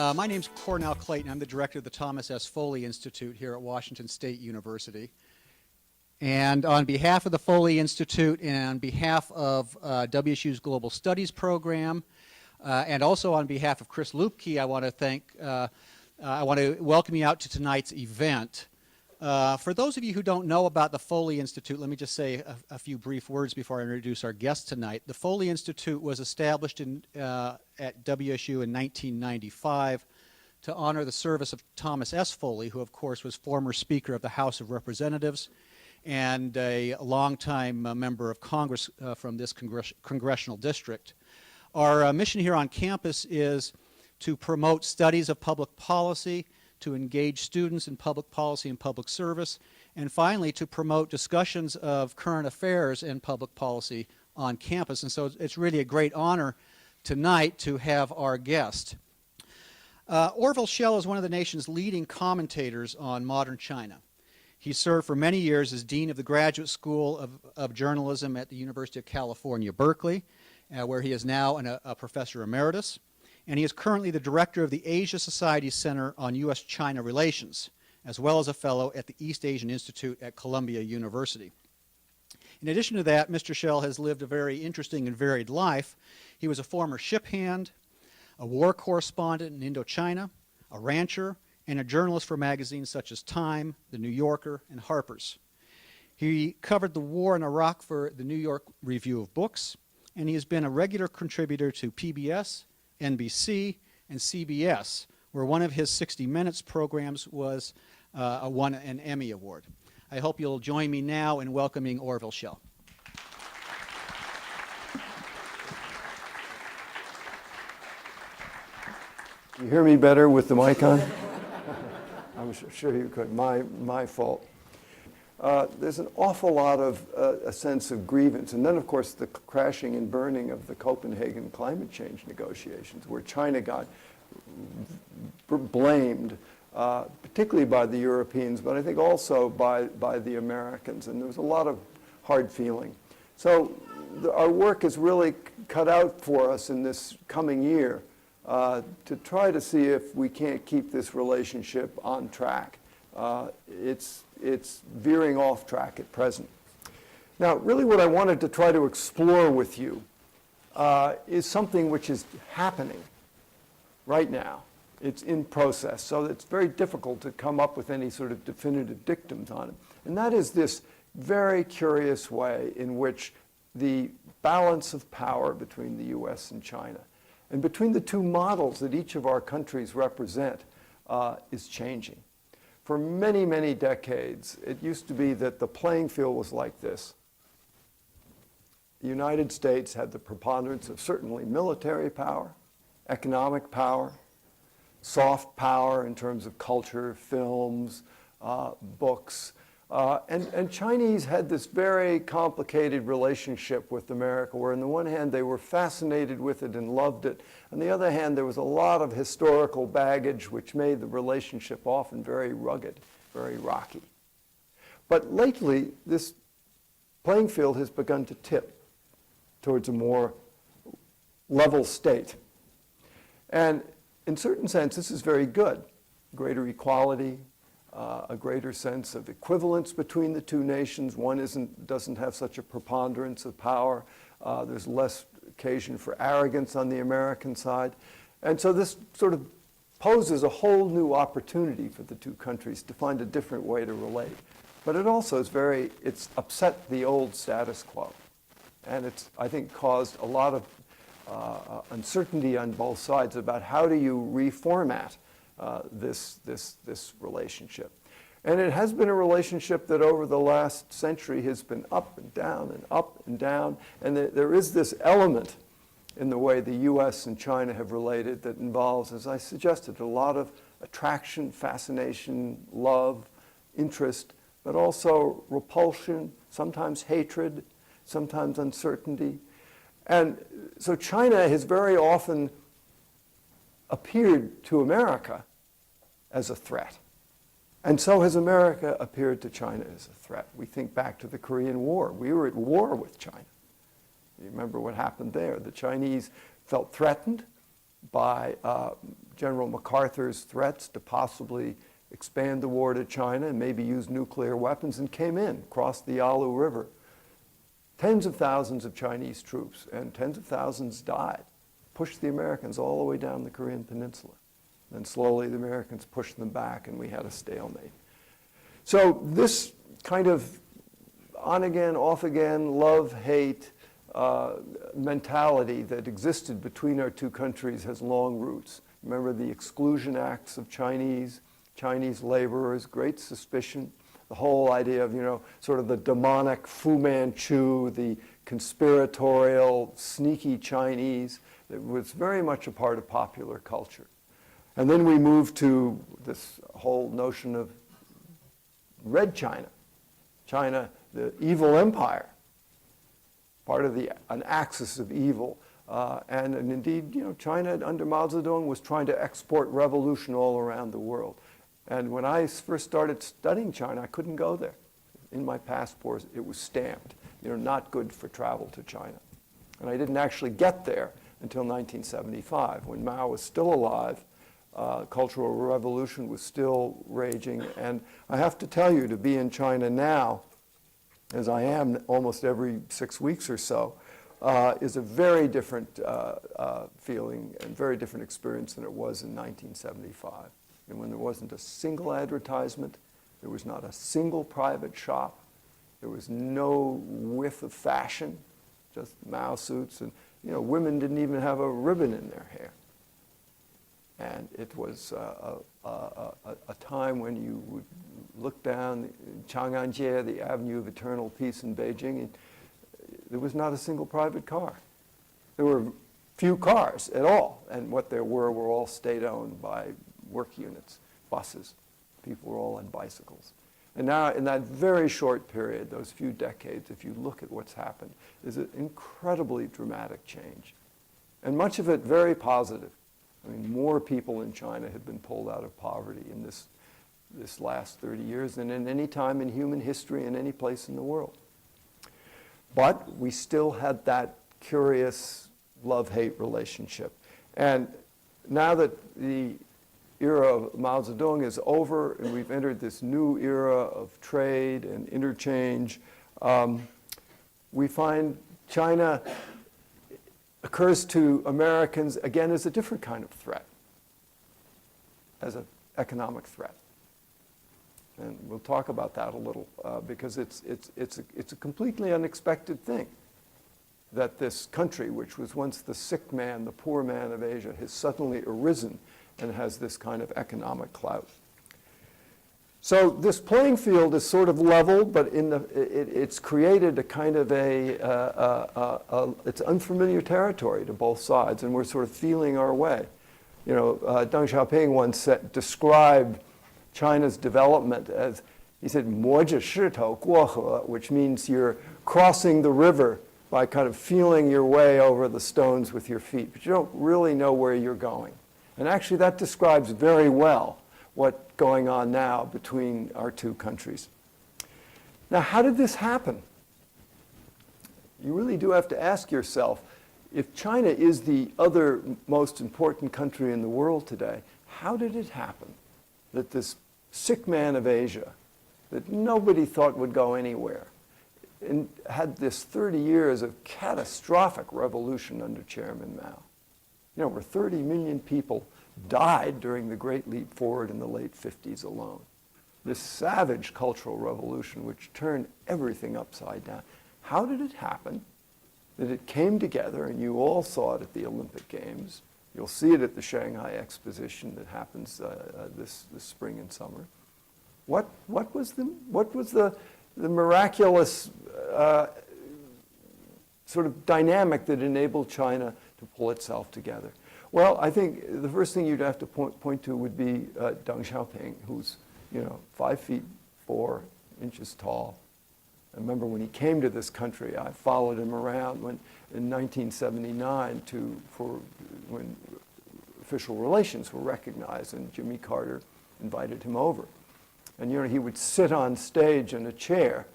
My name's Cornell Clayton. I'm the director of the Thomas S. Foley Institute here at Washington State University. And on behalf of the Foley Institute and on behalf of WSU's Global Studies program, and also on behalf of Chris Lupke, I want to welcome you out to tonight's event. For those of you who don't know about the Foley Institute, let me just say a few brief words before I introduce our guest tonight. The Foley Institute was established at WSU in 1995 to honor the service of Thomas S. Foley, who of course was former Speaker of the House of Representatives and a longtime member of Congress from this congressional district. Our mission here on campus is to promote studies of public policy, to engage students in public policy and public service, and finally to promote discussions of current affairs and public policy on campus. And so it's really a great honor tonight to have our guest. Orville Schell is one of the nation's leading commentators on modern China. He served for many years as Dean of the Graduate School of Journalism at the University of California, Berkeley, where he is now a professor emeritus. And he is currently the director of the Asia Society Center on U.S.-China Relations, as well as a fellow at the East Asian Institute at Columbia University. In addition to that, Mr. Schell has lived a very interesting and varied life. He was a former ship hand, a war correspondent in Indochina, a rancher, and a journalist for magazines such as Time, The New Yorker, and Harper's. He covered the war in Iraq for the New York Review of Books, and he has been a regular contributor to PBS, NBC, and CBS, where one of his 60 Minutes programs won an Emmy Award. I hope you'll join me now in welcoming Orville Schell. You hear me better with the mic on? I'm sure you could. My fault. There's an awful lot of a sense of grievance. And then, of course, the crashing and burning of the Copenhagen climate change negotiations, where China got blamed, particularly by the Europeans, but I think also by the Americans. And there was a lot of hard feeling. So our work is really cut out for us in this coming year to try to see if we can't keep this relationship on track. It's veering off track at present. Now, really what I wanted to try to explore with you is something which is happening right now. It's in process, so it's very difficult to come up with any sort of definitive dictums on it. And that is this very curious way in which the balance of power between the U.S. and China, and between the two models that each of our countries represent, is changing. For many, many decades, it used to be that the playing field was like this. The United States had the preponderance of certainly military power, economic power, soft power in terms of culture, films, books. And Chinese had this very complicated relationship with America, where on the one hand they were fascinated with it and loved it. On the other hand, there was a lot of historical baggage which made the relationship often very rugged, very rocky. But lately, this playing field has begun to tip towards a more level state. And in certain sense, this is very good. Greater equality, a greater sense of equivalence between the two nations. One doesn't have such a preponderance of power. There's less occasion for arrogance on the American side. And so this sort of poses a whole new opportunity for the two countries to find a different way to relate. But it also is it's upset the old status quo. And it's, I think, caused a lot of uncertainty on both sides about how do you reformat this relationship. And it has been a relationship that over the last century has been up and down and up and down. And there is this element in the way the U.S. and China have related that involves, as I suggested, a lot of attraction, fascination, love, interest, but also repulsion, sometimes hatred, sometimes uncertainty. And so China has very often appeared to America as a threat. And so has America appeared to China as a threat. We think back to the Korean War. We were at war with China. You remember what happened there. The Chinese felt threatened by General MacArthur's threats to possibly expand the war to China and maybe use nuclear weapons, and came in, crossed the Yalu River. Tens of thousands of Chinese troops and tens of thousands died, pushed the Americans all the way down the Korean Peninsula. Then slowly the Americans pushed them back and we had a stalemate. So this kind of on again, off again, love, hate mentality that existed between our two countries has long roots. Remember the exclusion acts of Chinese laborers, great suspicion, the whole idea of, sort of the demonic Fu Manchu, the conspiratorial, sneaky Chinese, that was very much a part of popular culture. And then we moved to this whole notion of Red China, China, the evil empire, part of an axis of evil. And indeed, China under Mao Zedong was trying to export revolution all around the world. And when I first started studying China, I couldn't go there. In my passport, it was stamped, not good for travel to China. And I didn't actually get there until 1975, when Mao was still alive. Cultural revolution was still raging. And I have to tell you, to be in China now, as I am almost every 6 weeks or so, is a very different feeling and very different experience than it was in 1975. And when there wasn't a single advertisement, there was not a single private shop, there was no whiff of fashion, just Mao suits, and women didn't even have a ribbon in their hair. And it was a time when you would look down Chang'anjie, the Avenue of Eternal Peace in Beijing, and there was not a single private car. There were few cars at all, and what there were all state-owned by work units, buses. People were all on bicycles. And now, in that very short period, those few decades, if you look at what's happened, is an incredibly dramatic change. And much of it very positive. I mean, more people in China have been pulled out of poverty in this last 30 years than in any time in human history in any place in the world. But we still had that curious love-hate relationship. And now that the era of Mao Zedong is over and we've entered this new era of trade and interchange, we find China occurs to Americans, again, as a different kind of threat, as an economic threat. And we'll talk about that a little, because it's a completely unexpected thing that this country, which was once the sick man, the poor man of Asia, has suddenly arisen and has this kind of economic clout. So this playing field is sort of leveled, but it's created a kind of it's unfamiliar territory to both sides, and we're sort of feeling our way. Deng Xiaoping once described China's development as, he said, 摸着石头过河, which means you're crossing the river by kind of feeling your way over the stones with your feet, but you don't really know where you're going. And actually that describes very well what's going on now between our two countries. Now, how did this happen? You really do have to ask yourself, if China is the other most important country in the world today, how did it happen that this sick man of Asia, that nobody thought would go anywhere, and had this 30 years of catastrophic revolution under Chairman Mao? Where 30 million people died during the Great Leap Forward in the late 50s alone. This savage cultural revolution which turned everything upside down. How did it happen that it came together, and you all saw it at the Olympic Games? You'll see it at the Shanghai Exposition that happens this spring and summer. What was the miraculous sort of dynamic that enabled China to pull itself together? Well, I think the first thing you'd have to point to would be Deng Xiaoping, who's 5 feet 4 inches tall. I remember when he came to this country, I followed him around in 1979 when official relations were recognized, and Jimmy Carter invited him over. And he would sit on stage in a chair,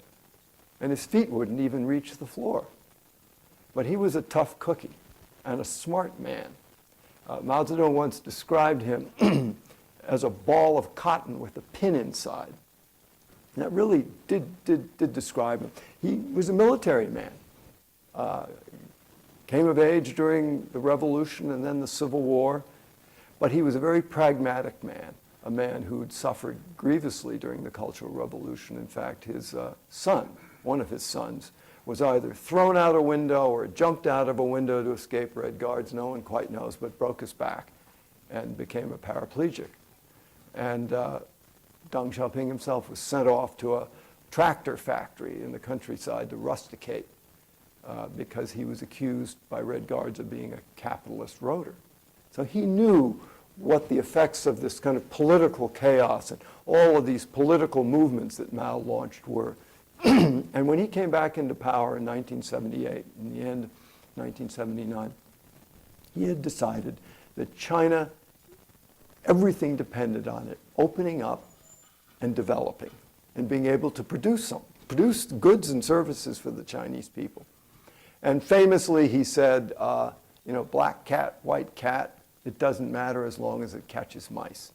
and his feet wouldn't even reach the floor. But he was a tough cookie and a smart man. Mao Zedong once described him as a ball of cotton with a pin inside. And that really did describe him. He was a military man. Came of age during the Revolution and then the Civil War. But he was a very pragmatic man, a man who'd suffered grievously during the Cultural Revolution. In fact, his son, one of his sons, was either thrown out a window or jumped out of a window to escape Red Guards, no one quite knows, but broke his back and became a paraplegic. And Deng Xiaoping himself was sent off to a tractor factory in the countryside to rusticate because he was accused by Red Guards of being a capitalist roader. So he knew what the effects of this kind of political chaos and all of these political movements that Mao launched were. And when he came back into power in 1978, in the end of 1979, he had decided that China, everything depended on it opening up and developing and being able to produce goods and services for the Chinese people. And famously he said, black cat, white cat, it doesn't matter as long as it catches mice.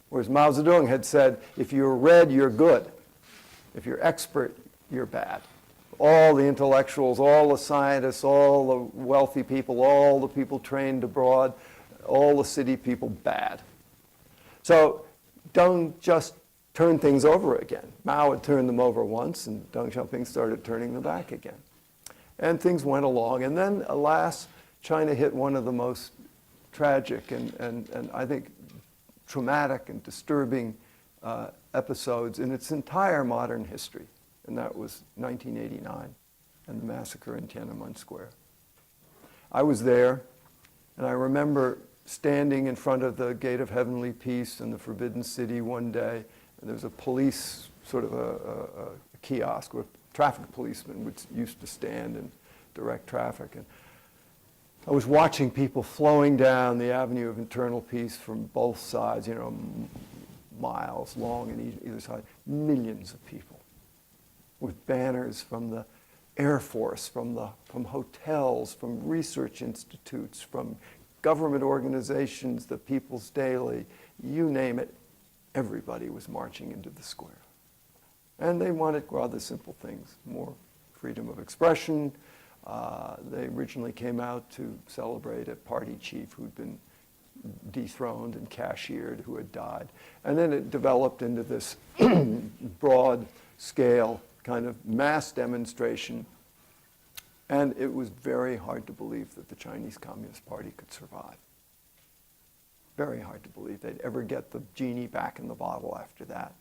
Whereas Mao Zedong had said, if you're red, you're good. If you're expert, you're bad. All the intellectuals, all the scientists, all the wealthy people, all the people trained abroad, all the city people, bad. So Deng just turned things over again. Mao had turned them over once, and Deng Xiaoping started turning them back again. And things went along. And then, alas, China hit one of the most tragic and I think traumatic and disturbing episodes in its entire modern history. And that was 1989 and the massacre in Tiananmen Square. I was there, and I remember standing in front of the Gate of Heavenly Peace in the Forbidden City one day, and there was a police, sort of a kiosk where traffic policemen used to stand and direct traffic. And I was watching people flowing down the Avenue of Eternal Peace from both sides, miles long on either side, millions of people with banners from the Air Force, from hotels, from research institutes, from government organizations, the People's Daily, you name it, everybody was marching into the square. And they wanted rather simple things, more freedom of expression. They originally came out to celebrate a party chief who'd been dethroned and cashiered, who had died. And then it developed into this broad-scale kind of mass demonstration. And it was very hard to believe that the Chinese Communist Party could survive. Very hard to believe they'd ever get the genie back in the bottle after that.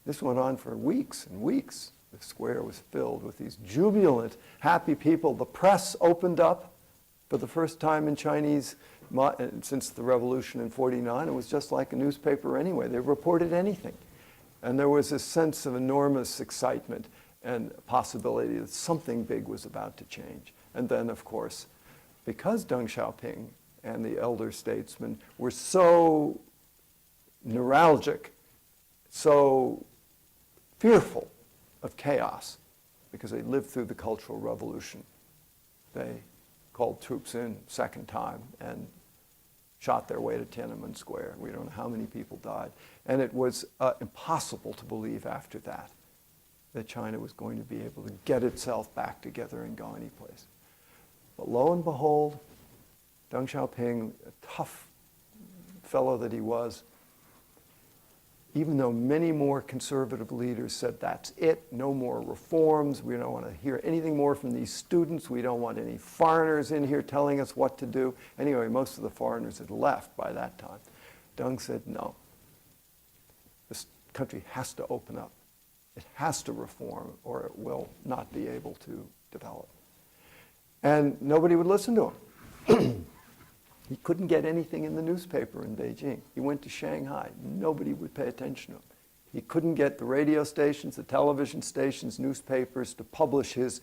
This went on for weeks and weeks. The square was filled with these jubilant, happy people. The press opened up for the first time in Chinese since the revolution in '49. It was just like a newspaper anyway. They reported anything. And there was a sense of enormous excitement and possibility that something big was about to change. And then, of course, because Deng Xiaoping and the elder statesmen were so neuralgic, so fearful of chaos, because they lived through the Cultural Revolution, they called troops in second time and shot their way to Tiananmen Square. We don't know how many people died. And it was impossible to believe after that China was going to be able to get itself back together and go anyplace. But lo and behold, Deng Xiaoping, a tough fellow that he was, even though many more conservative leaders said, that's it, no more reforms, we don't want to hear anything more from these students, we don't want any foreigners in here telling us what to do. Anyway, most of the foreigners had left by that time. Deng said, no, this country has to open up. It has to reform or it will not be able to develop. And nobody would listen to him. He couldn't get anything in the newspaper in Beijing. He went to Shanghai. Nobody would pay attention to him. He couldn't get the radio stations, the television stations, newspapers to publish his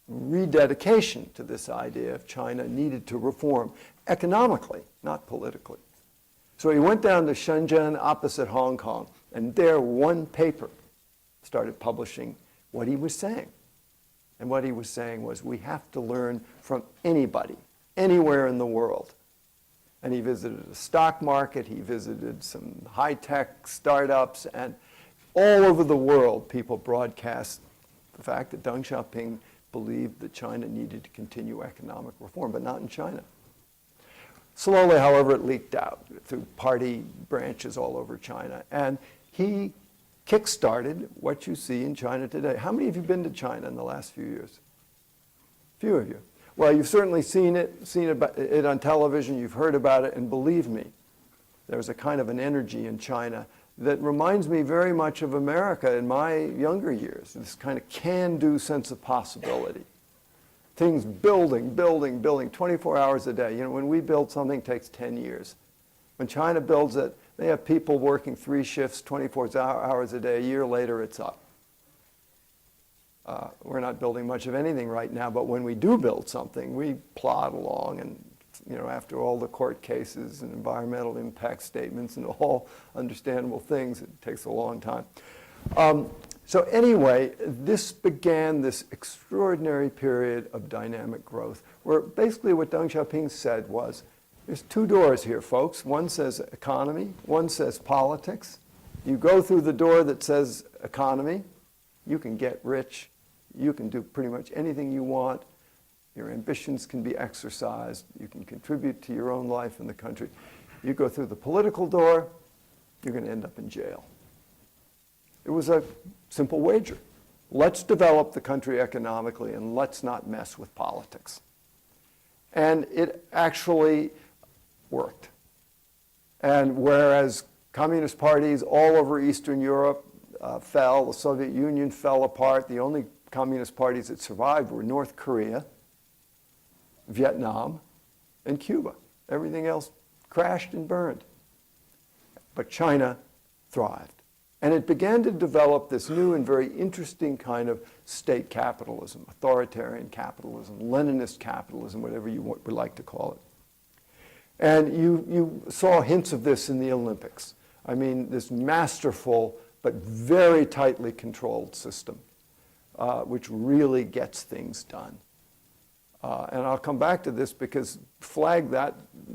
rededication to this idea of China needed to reform economically, not politically. So he went down to Shenzhen opposite Hong Kong, and there one paper started publishing what he was saying. And what he was saying was, we have to learn from anybody, anywhere in the world, And he visited a stock market, he visited some high-tech startups, and all over the world, people broadcast the fact that Deng Xiaoping believed that China needed to continue economic reform, but not in China. Slowly, however, it leaked out through party branches all over China. And he kick-started what you see in China today. How many of you have been to China in the last few years? Few of you. Well, you've certainly seen it on television, you've heard about it, and believe me, there's a kind of an energy in China that reminds me very much of America in my younger years, this kind of can-do sense of possibility. Things building, 24 hours a day. You know, when we build something, it takes 10 years. When China builds it, they have people working 3 shifts, 24 hours a day. A year later, it's up. We're not building much of anything right now, but when we do build something, we plod along, and you know, after all the court cases and environmental impact statements and all understandable things, it takes a long time. So anyway, this began this extraordinary period of dynamic growth, where basically what Deng Xiaoping said was, there's 2 doors here, folks. One says economy, one says politics. You go through the door that says economy, you can get rich, you can do pretty much anything you want, your ambitions can be exercised, you can contribute to your own life in the country. You go through the political door, you're going to end up in jail. It was a simple wager. Let's develop the country economically and let's not mess with politics. And it actually worked. And whereas communist parties all over Eastern Europe fell, the Soviet Union fell apart, the only communist parties that survived were North Korea, Vietnam, and Cuba. Everything else crashed and burned. But China thrived. And it began to develop this new and very interesting kind of state capitalism, authoritarian capitalism, Leninist capitalism, whatever you would like to call it. And you saw hints of this in the Olympics. I mean, this masterful but very tightly controlled system, which really gets things done. And I'll come back to this because flag that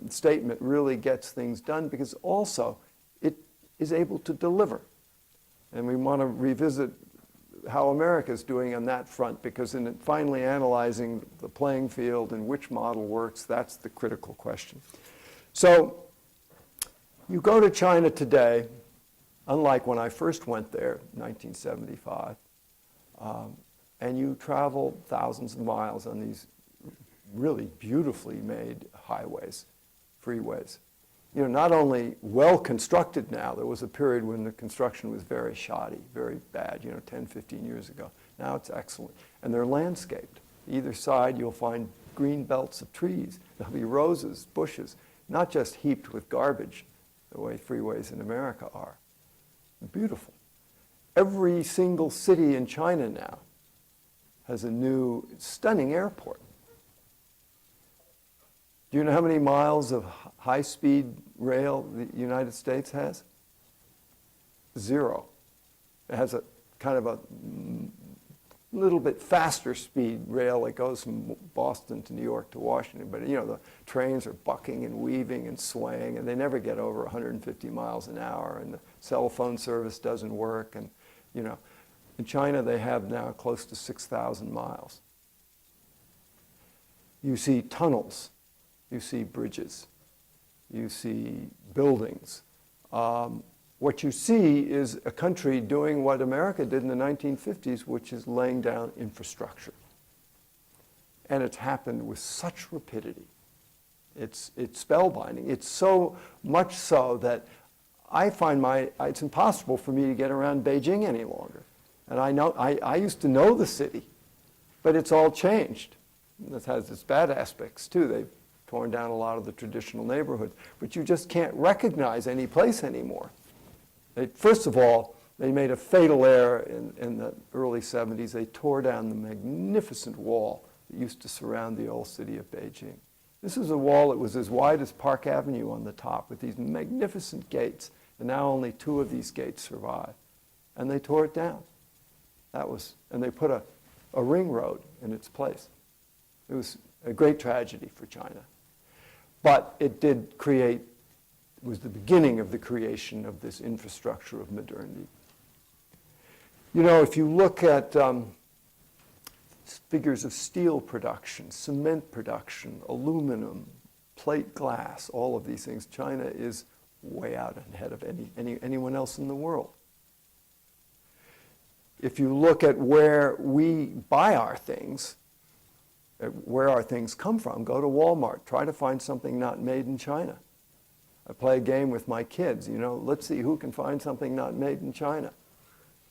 statement, really gets things done, because also it is able to deliver. And we want to revisit how America is doing on that front, because in finally analyzing the playing field and which model works, that's the critical question. So you go to China today, unlike when I first went there in 1975, and you travel thousands of miles on these really beautifully made highways, freeways. You know, not only well constructed now, there was a period when the construction was very shoddy, very bad, 10, 15 years ago. Now it's excellent. And they're landscaped. Either side you'll find green belts of trees. There'll be roses, bushes, not just heaped with garbage, the way freeways in America are. Beautiful. Every single city in China now has a new, stunning airport. Do you know how many miles of high-speed rail the United States has? 0. It has a kind of a little bit faster speed rail that goes from Boston to New York to Washington. But, the trains are bucking and weaving and swaying, and they never get over 150 miles an hour, and the cell phone service doesn't work. And, in China, they have now close to 6,000 miles. You see tunnels. You see bridges, you see buildings. What you see is a country doing what America did in the 1950s, which is laying down infrastructure. And it's happened with such rapidity. It's spellbinding. It's so much so that I find it's impossible for me to get around Beijing any longer. And I used to know the city, but it's all changed. It has its bad aspects too. They've torn down a lot of the traditional neighborhoods, but you just can't recognize any place anymore. First of all, they made a fatal error in the early 70s. They tore down the magnificent wall that used to surround the old city of Beijing. This is a wall that was as wide as Park Avenue on the top, with these magnificent gates, and now only 2 of these gates survive. And they tore it down. And they put a ring road in its place. It was a great tragedy for China. but it did create, was the beginning of the creation of this infrastructure of modernity. You know, if you look at figures of steel production, cement production, aluminum, plate glass, all of these things, China is way out ahead of anyone else in the world. If you look at where we buy our things, where our things come from, go to Walmart, try to find something not made in China. I play a game with my kids, you know, let's see who can find something not made in China.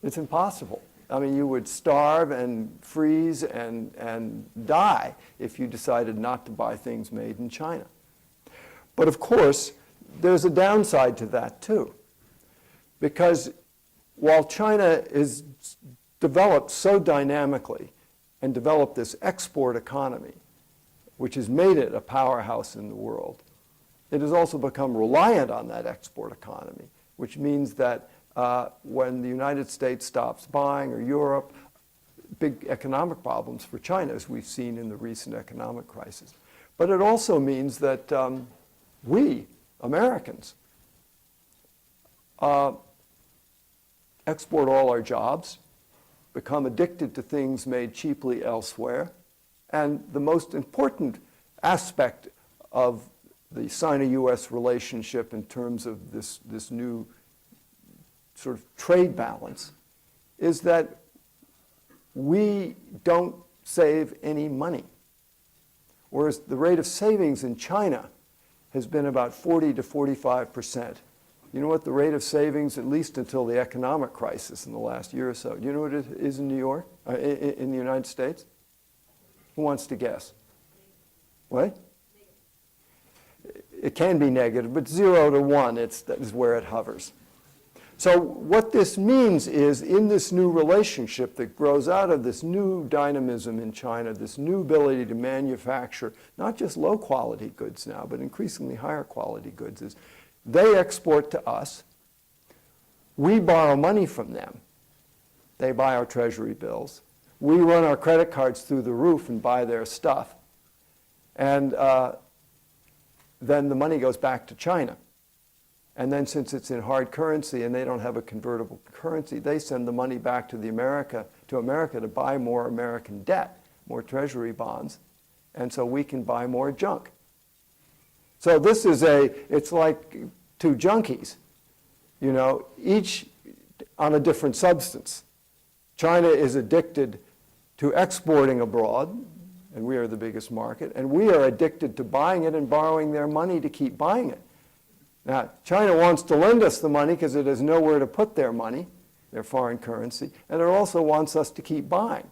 It's impossible. I mean, you would starve and freeze and die if you decided not to buy things made in China. But of course, there's a downside to that too. Because while China is developed so dynamically and developed this export economy, which has made it a powerhouse in the world, it has also become reliant on that export economy, which means that when the United States stops buying, or Europe, big economic problems for China, as we've seen in the recent economic crisis. But it also means that we, Americans, export all our jobs, become addicted to things made cheaply elsewhere, and the most important aspect of the Sino-US relationship in terms of this new sort of trade balance is that we don't save any money. Whereas the rate of savings in China has been about 40 to 45%. You know what the rate of savings, at least until the economic crisis in the last year or so, do you know what it is in New York, in the United States? Who wants to guess? What? It can be negative, but 0 to 1, that is where it hovers. So what this means is, in this new relationship that grows out of this new dynamism in China, this new ability to manufacture not just low-quality goods now, but increasingly higher-quality goods, is they export to us, we borrow money from them, they buy our treasury bills, we run our credit cards through the roof and buy their stuff, and then the money goes back to China. And then since it's in hard currency and they don't have a convertible currency, they send the money back to America to buy more American debt, more treasury bonds, and so we can buy more junk. So this is it's like two junkies, you know, each on a different substance. China is addicted to exporting abroad, and we are the biggest market, and we are addicted to buying it and borrowing their money to keep buying it. Now, China wants to lend us the money because it has nowhere to put their money, their foreign currency, and it also wants us to keep buying,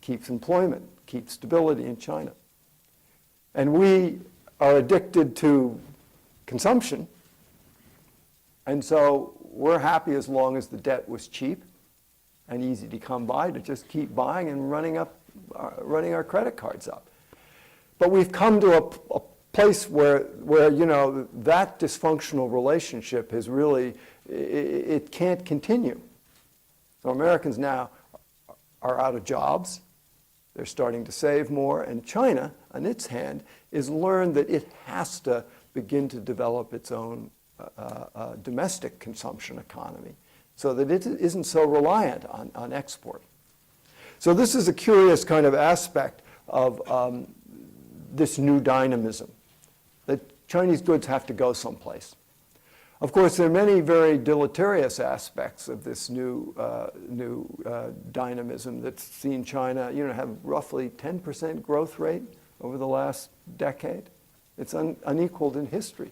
keeps employment, keeps stability in China. And we are addicted to consumption, and so we're happy as long as the debt was cheap and easy to come by to just keep buying and running our credit cards up. But we've come to a place where you know, that dysfunctional relationship has really, it can't continue. So Americans now are out of jobs. They're starting to save more. And China, on its hand, has learned that it has to begin to develop its own domestic consumption economy so that it isn't so reliant on export. So this is a curious kind of aspect of this new dynamism, that Chinese goods have to go someplace. Of course, there are many very deleterious aspects of this new dynamism that's seen China, you know, have roughly 10% growth rate over the last decade. It's unequaled in history.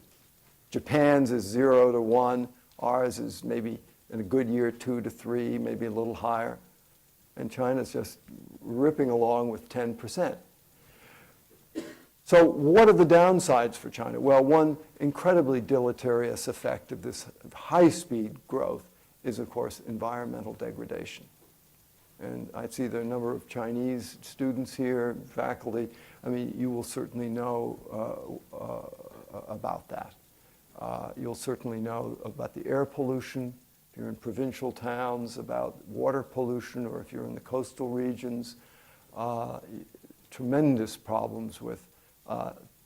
Japan's is 0 to 1. Ours is maybe in a good year 2 to 3, maybe a little higher. And China's just ripping along with 10%. So what are the downsides for China? Well, one incredibly deleterious effect of this high-speed growth is, of course, environmental degradation. And I see there are a number of Chinese students here, faculty. I mean, you will certainly know about that. You'll certainly know about the air pollution, if you're in provincial towns, about water pollution, or if you're in the coastal regions, tremendous problems with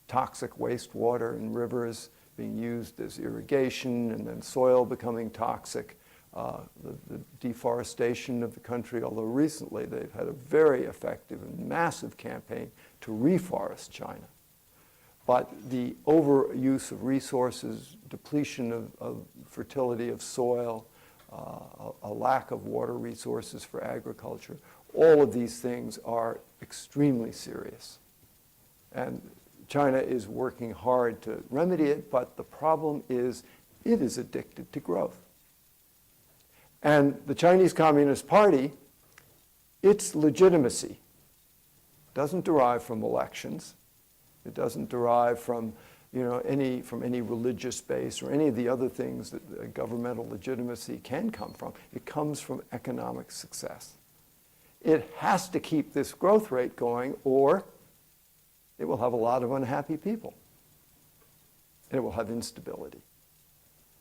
toxic wastewater in rivers being used as irrigation, and then soil becoming toxic, the deforestation of the country, although recently they've had a very effective and massive campaign to reforest China. But the overuse of resources, depletion of fertility of soil, a lack of water resources for agriculture, all of these things are extremely serious. And China is working hard to remedy it, but the problem is it is addicted to growth. And the Chinese Communist Party, its legitimacy doesn't derive from elections. It doesn't derive from, any religious base or any of the other things that governmental legitimacy can come from. It comes from economic success. It has to keep this growth rate going, or it will have a lot of unhappy people. And it will have instability,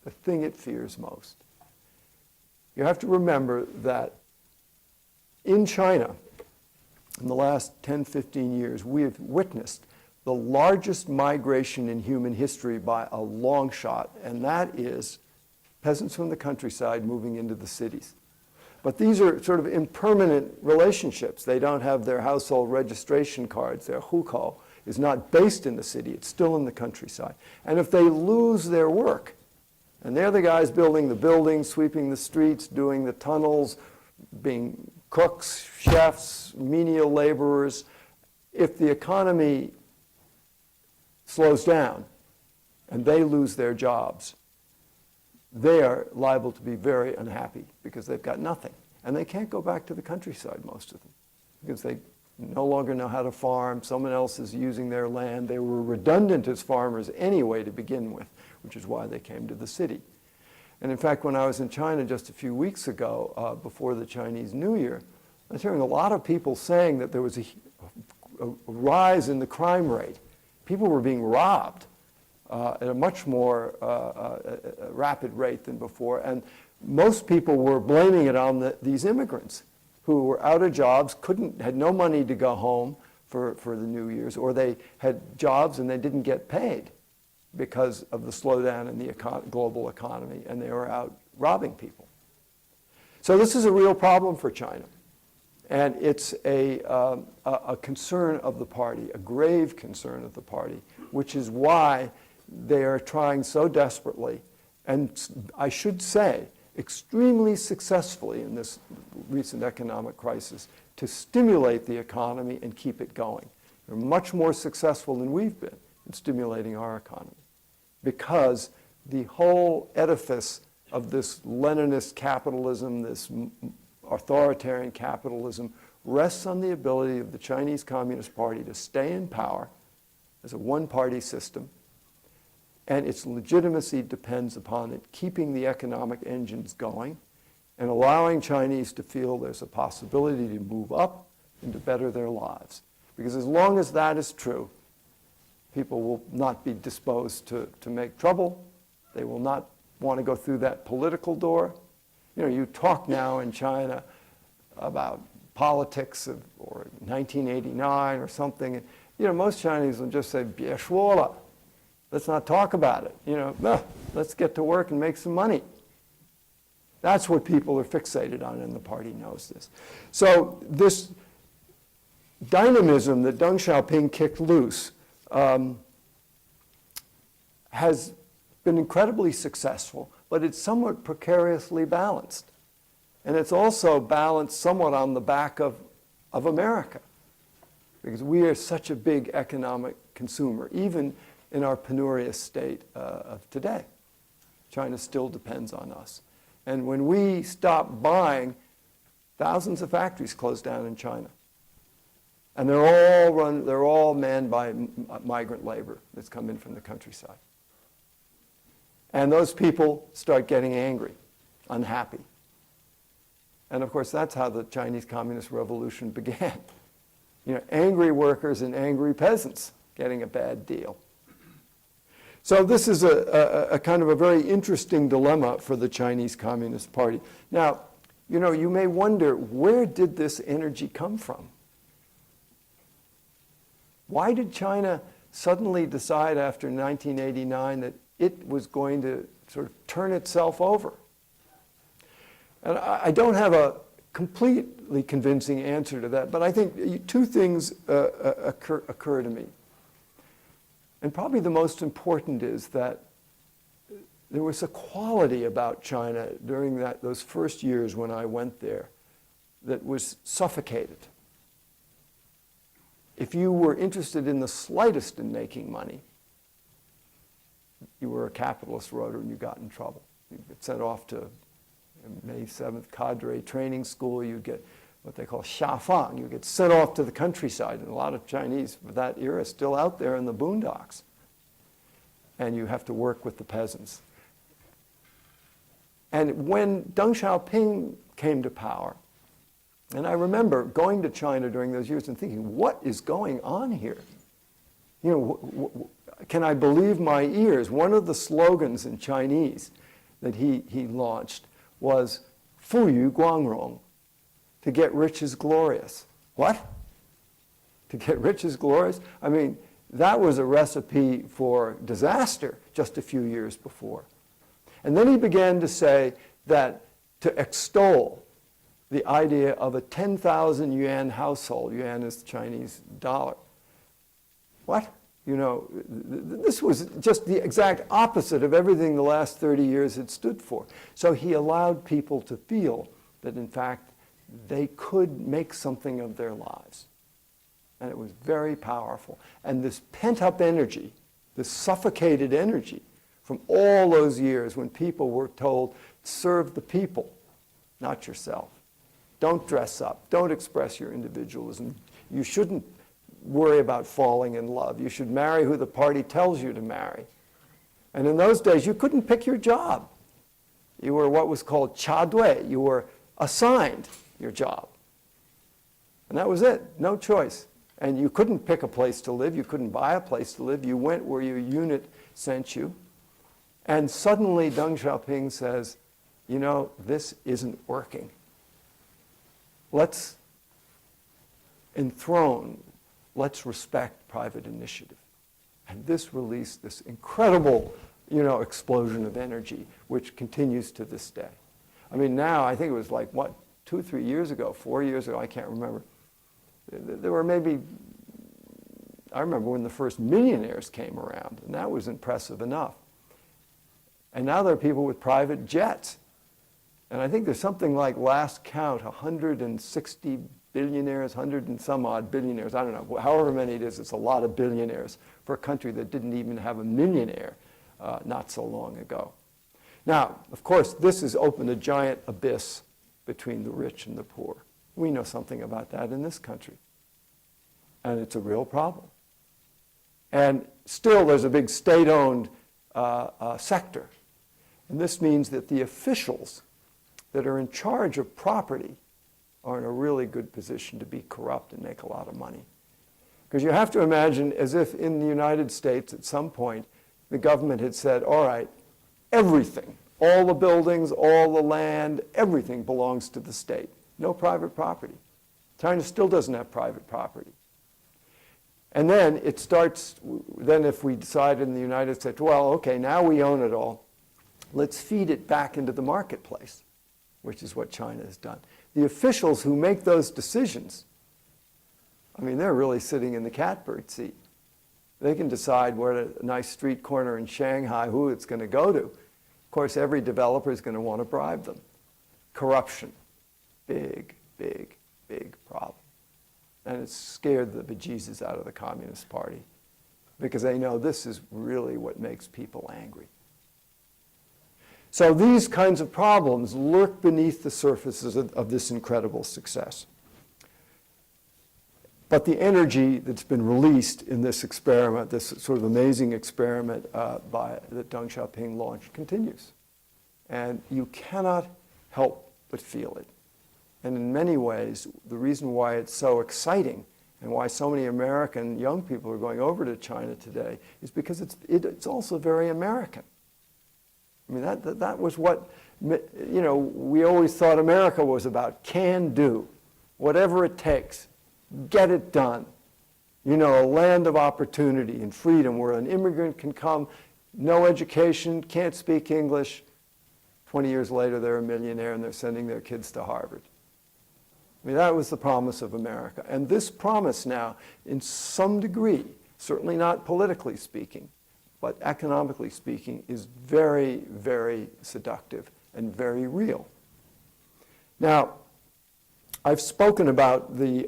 the thing it fears most. You have to remember that in China, in the last 10, 15 years, we have witnessed the largest migration in human history by a long shot, and that is peasants from the countryside moving into the cities. But these are sort of impermanent relationships. They don't have their household registration cards. Their hukou is not based in the city. It's still in the countryside. And if they lose their work, and they're the guys building the buildings, sweeping the streets, doing the tunnels, being cooks, chefs, menial laborers, if the economy slows down and they lose their jobs, they are liable to be very unhappy because they've got nothing. And they can't go back to the countryside, most of them, because they no longer know how to farm. Someone else is using their land. They were redundant as farmers anyway to begin with, which is why they came to the city. And in fact, when I was in China just a few weeks ago, before the Chinese New Year, I was hearing a lot of people saying that there was a rise in the crime rate. People were being robbed at a much more rapid rate than before. And most people were blaming it on these immigrants who were out of jobs, had no money to go home for the New Year's, or they had jobs and they didn't get paid because of the slowdown in the global economy, and they were out robbing people. So this is a real problem for China. And it's a concern of the party, a grave concern of the party, which is why they are trying so desperately, and I should say, extremely successfully in this recent economic crisis, to stimulate the economy and keep it going. They're much more successful than we've been in stimulating our economy, because the whole edifice of this Leninist capitalism, this authoritarian capitalism, rests on the ability of the Chinese Communist Party to stay in power as a one-party system, and its legitimacy depends upon it keeping the economic engines going and allowing Chinese to feel there's a possibility to move up and to better their lives. Because as long as that is true, people will not be disposed to make trouble. They will not want to go through that political door. You talk now in China about politics or 1989 or something. Most Chinese will just say, 别说了. Let's not talk about it. Let's get to work and make some money. That's what people are fixated on, and the party knows this. So this dynamism that Deng Xiaoping kicked loose has been incredibly successful, but it's somewhat precariously balanced. And it's also balanced somewhat on the back of America, because we are such a big economic consumer, even in our penurious state of today. China still depends on us. And when we stop buying, thousands of factories close down in China. And they're all manned by migrant labor that's come in from the countryside. And those people start getting angry, unhappy. And of course, that's how the Chinese Communist Revolution began. Angry workers and angry peasants getting a bad deal. So this is a kind of a very interesting dilemma for the Chinese Communist Party. Now, you may wonder, where did this energy come from? Why did China suddenly decide after 1989 that it was going to sort of turn itself over? And I don't have a completely convincing answer to that, but I think two things occur to me. And probably the most important is that there was a quality about China during those first years when I went there that was suffocated. If you were interested in the slightest in making money, you were a capitalist roader and you got in trouble. You'd get sent off to May 7th cadre training school. You'd get what they call shafang. You get sent off to the countryside, and a lot of Chinese of that era are still out there in the boondocks. And you have to work with the peasants. And when Deng Xiaoping came to power, and I remember going to China during those years and thinking, what is going on here? You know, can I believe my ears? One of the slogans in Chinese that he launched was "Fu Yu Guangrong," to get rich is glorious. What? To get rich is glorious? I mean, that was a recipe for disaster just a few years before. And then he began to say that to extol the idea of a 10,000 yuan household. Yuan is the Chinese dollar. What? You know, this was just the exact opposite of everything the last 30 years had stood for. So he allowed people to feel that, in fact, they could make something of their lives. And it was very powerful. And this pent-up energy, this suffocated energy from all those years when people were told, serve the people, not yourself. Don't dress up. Don't express your individualism. You shouldn't worry about falling in love. You should marry who the party tells you to marry. And in those days, you couldn't pick your job. You were what was called cha dui. You were assigned your job. And that was it. No choice. And you couldn't pick a place to live. You couldn't buy a place to live. You went where your unit sent you. And suddenly Deng Xiaoping says, you know, this isn't working. Let's enthrone, let's respect private initiative. And this released this incredible, you know, explosion of energy, which continues to this day. I mean, now, I think it was like, what, 2 or 3 years ago, 4 years ago, I can't remember. There were maybe, I remember when the first millionaires came around, and that was impressive enough. And now there are people with private jets. And I think there's something like, last count, 160 billionaires, 100 and some odd billionaires. I don't know, however many it is, it's a lot of billionaires for a country that didn't even have a millionaire not so long ago. Now, of course, this has opened a giant abyss between the rich and the poor. We know something about that in this country. And it's a real problem. And still, there's a big state-owned sector. And this means that the officials that are in charge of property are in a really good position to be corrupt and make a lot of money. Because you have to imagine as if in the United States at some point the government had said, all right, everything, all the buildings, all the land, everything belongs to the state. No private property. China still doesn't have private property. And then it starts, then if we decide in the United States, well, okay, now we own it all, let's feed it back into the marketplace, which is what China has done. The officials who make those decisions, I mean, they're really sitting in the catbird seat. They can decide where a nice street corner in Shanghai, who it's going to go to. Of course, every developer is going to want to bribe them. Corruption, big, big, big problem. And it's scared the bejesus out of the Communist Party because they know this is really what makes people angry. So these kinds of problems lurk beneath the surfaces of this incredible success. But the energy that's been released in this experiment, this sort of amazing experiment that Deng Xiaoping launched, continues. And you cannot help but feel it. And in many ways, the reason why it's so exciting and why so many American young people are going over to China today is because it's also very American. I mean, that was what, you know, we always thought America was about. Can do. Whatever it takes. Get it done. You know, a land of opportunity and freedom where an immigrant can come, no education, can't speak English. 20 years later, they're a millionaire and they're sending their kids to Harvard. I mean, that was the promise of America. And this promise now, in some degree, certainly not politically speaking, but economically speaking, is very, very seductive and very real. Now, I've spoken about the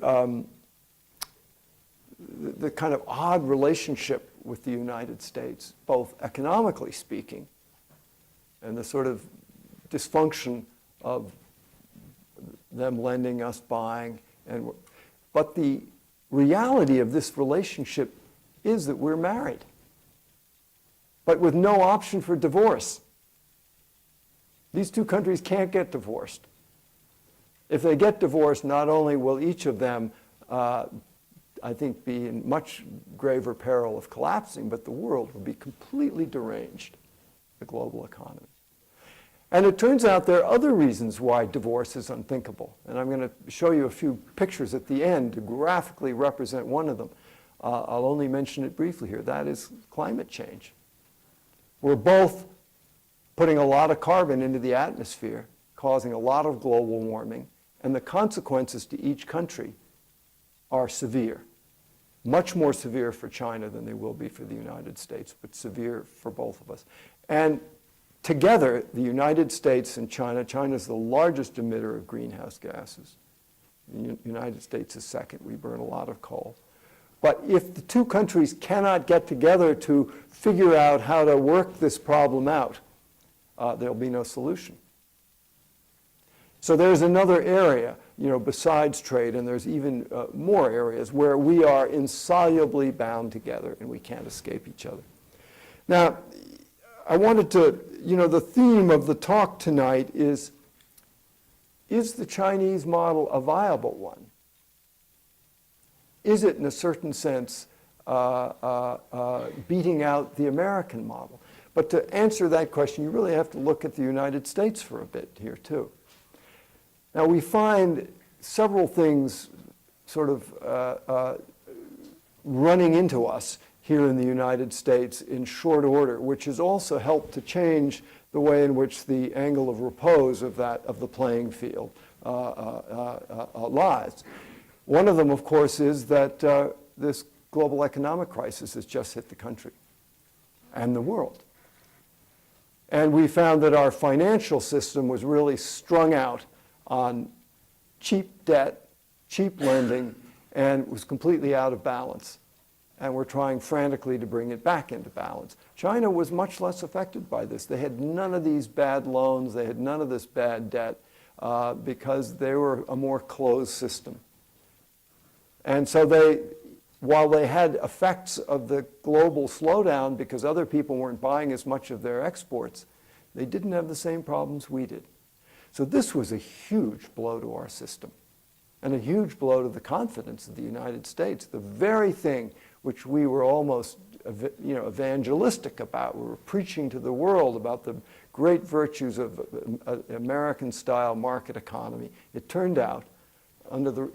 kind of odd relationship with the United States, both economically speaking and the sort of dysfunction of them lending, us buying. But the reality of this relationship is that we're married, but with no option for divorce. These two countries can't get divorced. If they get divorced, not only will each of them, I think, be in much graver peril of collapsing, but the world will be completely deranged, the global economy. And it turns out there are other reasons why divorce is unthinkable. And I'm going to show you a few pictures at the end to graphically represent one of them. I'll only mention it briefly here. That is climate change. We're both putting a lot of carbon into the atmosphere, causing a lot of global warming, and the consequences to each country are severe. Much more severe for China than they will be for the United States, but severe for both of us. And together, the United States and China, China is the largest emitter of greenhouse gases. The United States is second. We burn a lot of coal. But if the two countries cannot get together to figure out how to work this problem out, there'll be no solution. So there's another area, you know, besides trade, and there's even more areas where we are insolubly bound together and we can't escape each other. Now, I wanted to, you know, the theme of the talk tonight is the Chinese model a viable one? Is it, in a certain sense, beating out the American model? But to answer that question, you really have to look at the United States for a bit here, too. Now, we find several things sort of running into us here in the United States in short order, which has also helped to change the way in which the angle of repose of the playing field lies. One of them, of course, is that this global economic crisis has just hit the country and the world. And we found that our financial system was really strung out on cheap debt, cheap lending, and was completely out of balance. And we're trying frantically to bring it back into balance. China was much less affected by this. They had none of these bad loans. They had none of this bad debt because they were a more closed system. And so while they had effects of the global slowdown because other people weren't buying as much of their exports, they didn't have the same problems we did. So this was a huge blow to our system and a huge blow to the confidence of the United States, the very thing which we were almost, you know, evangelistic about. We were preaching to the world about the great virtues of American-style market economy. It turned out, under the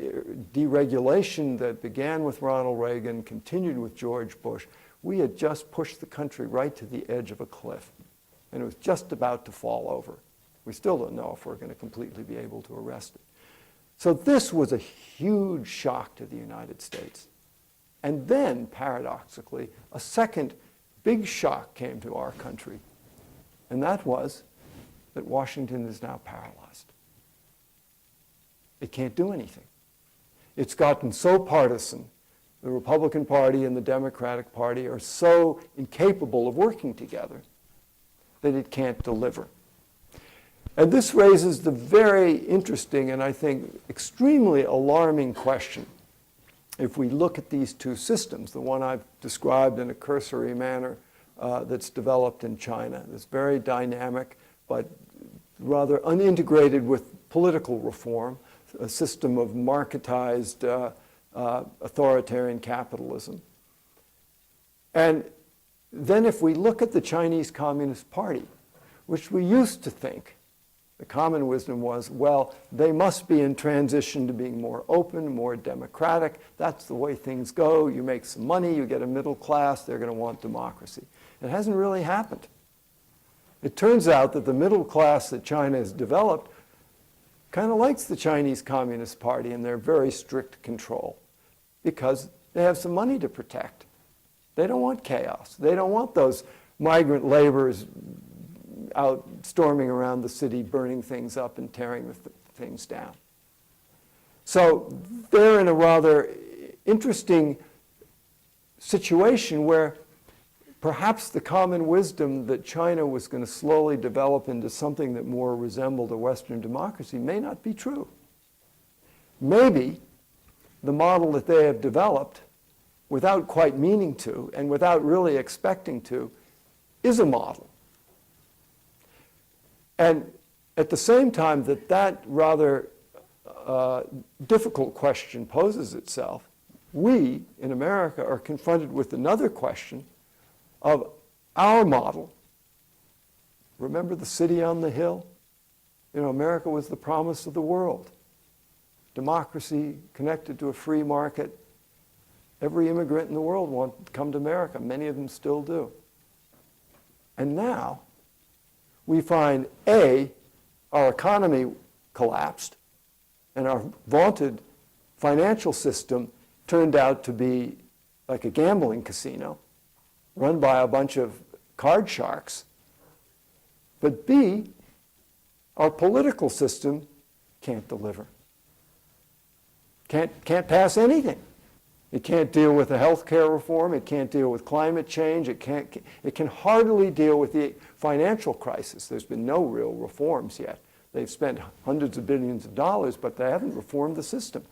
deregulation that began with Ronald Reagan, continued with George Bush, we had just pushed the country right to the edge of a cliff, and it was just about to fall over. We still don't know if we're going to completely be able to arrest it. So this was a huge shock to the United States. And then, paradoxically, a second big shock came to our country, and that was that Washington is now paralyzed. It can't do anything. It's gotten so partisan. The Republican Party and the Democratic Party are so incapable of working together that it can't deliver. And this raises the very interesting and I think extremely alarming question. If we look at these two systems, the one I've described in a cursory manner that's developed in China, that's very dynamic but rather unintegrated with political reform, a system of marketized authoritarian capitalism. And then if we look at the Chinese Communist Party, which we used to think The common wisdom was, well, they must be in transition to being more open, more democratic. That's the way things go. You make some money, you get a middle class, they're going to want democracy. It hasn't really happened. It turns out that the middle class that China has developed kind of likes the Chinese Communist Party and their very strict control because they have some money to protect. They don't want chaos. They don't want those migrant laborers out storming around the city, burning things up and tearing the things down. So they're in a rather interesting situation where perhaps the common wisdom that China was going to slowly develop into something that more resembled a Western democracy may not be true. Maybe the model that they have developed, without quite meaning to and without really expecting to, is a model. And at the same time that that rather difficult question poses itself, we in America are confronted with another question of our model. Remember the city on the hill? You know, America was the promise of the world. Democracy connected to a free market. Every immigrant in the world wanted to come to America. Many of them still do. And now we find, A, our economy collapsed and our vaunted financial system turned out to be like a gambling casino run by a bunch of card sharks. But B, our political system can't deliver. Can't pass anything. It can't deal with the health care reform. It can't deal with climate change. It can hardly deal with the financial crisis. There's been no real reforms yet. They've spent hundreds of billions of dollars, but they haven't reformed the system.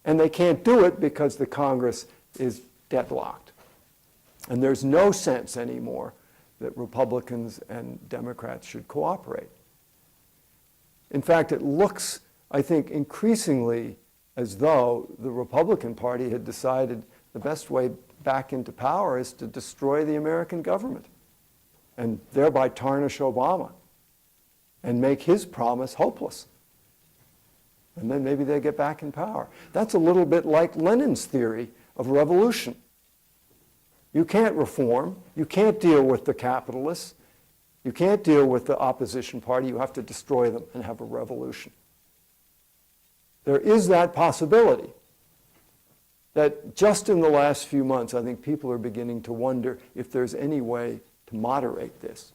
And they can't do it because the Congress is deadlocked. And there's no sense anymore that Republicans and Democrats should cooperate. In fact, it looks, I think, increasingly as though the Republican Party had decided the best way back into power is to destroy the American government and thereby tarnish Obama and make his promise hopeless. And then maybe they get back in power. That's a little bit like Lenin's theory of revolution. You can't reform. You can't deal with the capitalists. You can't deal with the opposition party. You have to destroy them and have a revolution. There is that possibility that just in the last few months, I think people are beginning to wonder if there's any way to moderate this.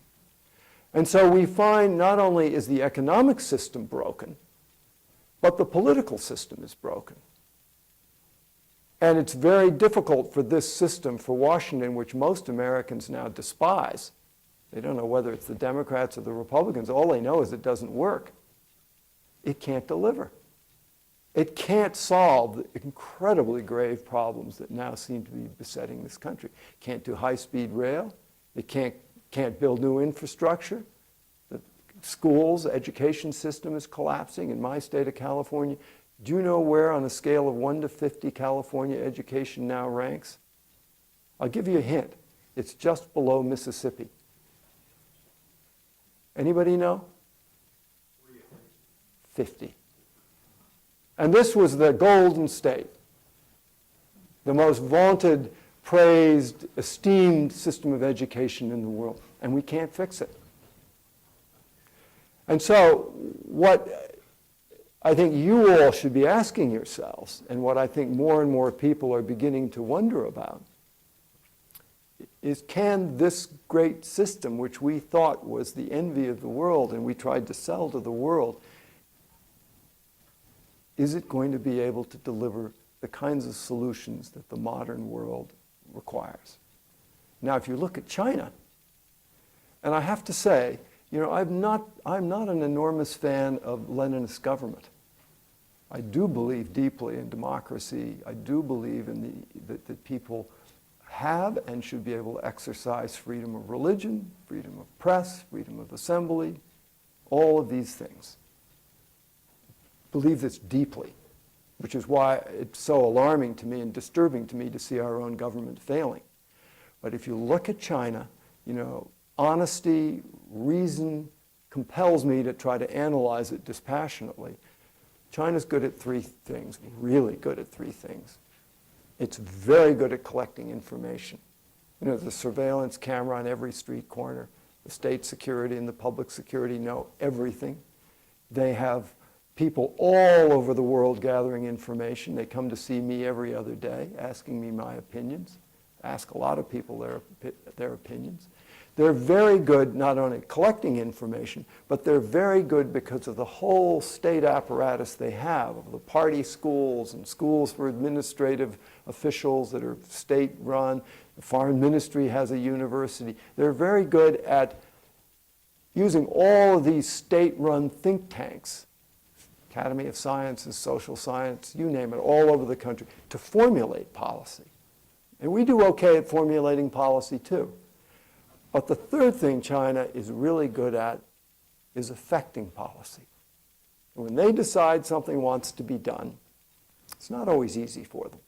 And so we find not only is the economic system broken, but the political system is broken. And it's very difficult for this system, for Washington, which most Americans now despise. They don't know whether it's the Democrats or the Republicans. All they know is it doesn't work. It can't deliver. It can't solve the incredibly grave problems that now seem to be besetting this country. It can't do high-speed rail. It can't build new infrastructure. The schools, education system is collapsing. In my state of California, do you know where on a scale of 1 to 50 California education now ranks? I'll give you a hint. It's just below Mississippi. Anybody know? 50. And this was the golden state, the most vaunted, praised, esteemed system of education in the world, and we can't fix it. And so what I think you all should be asking yourselves, and what I think more and more people are beginning to wonder about, is can this great system, which we thought was the envy of the world and we tried to sell to the world, is it going to be able to deliver the kinds of solutions that the modern world requires? Now, if you look at China, and I have to say, you know, I'm not an enormous fan of Leninist government. I do believe deeply in democracy. I do believe in that people have and should be able to exercise freedom of religion, freedom of press, freedom of assembly, all of these things. Believe this deeply, which is why it's so alarming to me and disturbing to me to see our own government failing. But if you look at China, you know, honesty, reason, compels me to try to analyze it dispassionately. China's good at three things, really good at three things. It's very good at collecting information. You know, the surveillance camera on every street corner, the state security and the public security know everything. They have people all over the world gathering information. They come to see me every other day, asking me my opinions. Ask a lot of people their opinions. They're very good not only at collecting information, but they're very good because of the whole state apparatus they have, of the party schools and schools for administrative officials that are state-run. The foreign ministry has a university. They're very good at using all of these state-run think tanks, Academy of Sciences, Social Science, you name it, all over the country, to formulate policy. And we do okay at formulating policy too. But the third thing China is really good at is affecting policy. And when they decide something wants to be done, it's not always easy for them.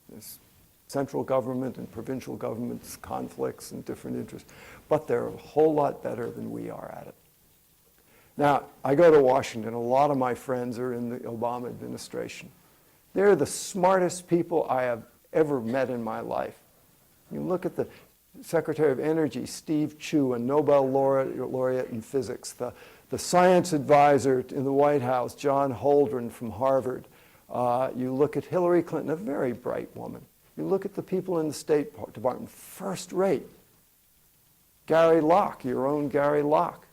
There's central government and provincial governments, conflicts and different interests. But they're a whole lot better than we are at it. Now, I go to Washington. A lot of my friends are in the Obama administration. They're the smartest people I have ever met in my life. You look at the Secretary of Energy, Steve Chu, a Nobel laureate in physics, the science advisor in the White House, John Holdren from Harvard. You look at Hillary Clinton, a very bright woman. You look at the people in the State Department, first rate. Gary Locke, your own Gary Locke,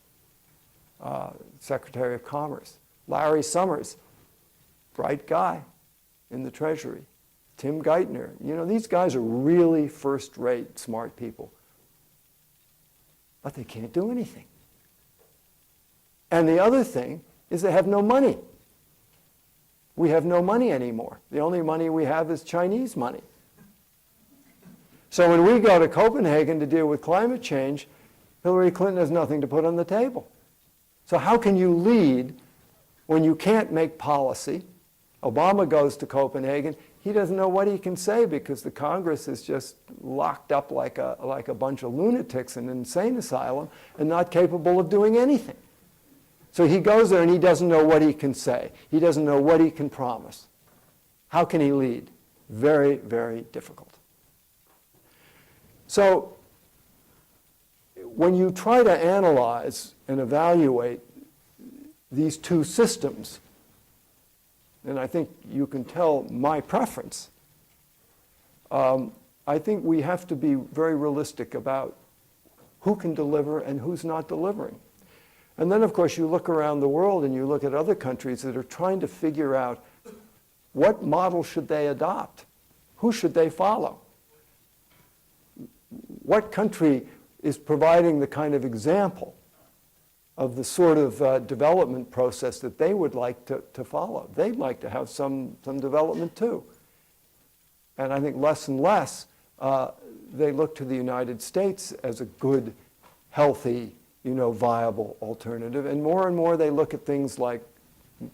Secretary of Commerce. Larry Summers, bright guy in the Treasury. Tim Geithner. You know, these guys are really first-rate, smart people. But they can't do anything. And the other thing is they have no money. We have no money anymore. The only money we have is Chinese money. So when we go to Copenhagen to deal with climate change, Hillary Clinton has nothing to put on the table. So how can you lead when you can't make policy? Obama goes to Copenhagen. He doesn't know what he can say because the Congress is just locked up like a bunch of lunatics in an insane asylum and not capable of doing anything. So he goes there and he doesn't know what he can say. He doesn't know what he can promise. How can he lead? Very, very difficult. So when you try to analyze and evaluate these two systems, and I think you can tell my preference, I think we have to be very realistic about who can deliver and who's not delivering. And then, of course, you look around the world and you look at other countries that are trying to figure out what model should they adopt? Who should they follow? What country is providing the kind of example of the sort of development process that they would like to follow? They'd like to have some development too. And I think less and less they look to the United States as a good, healthy, viable alternative. And more they look at things like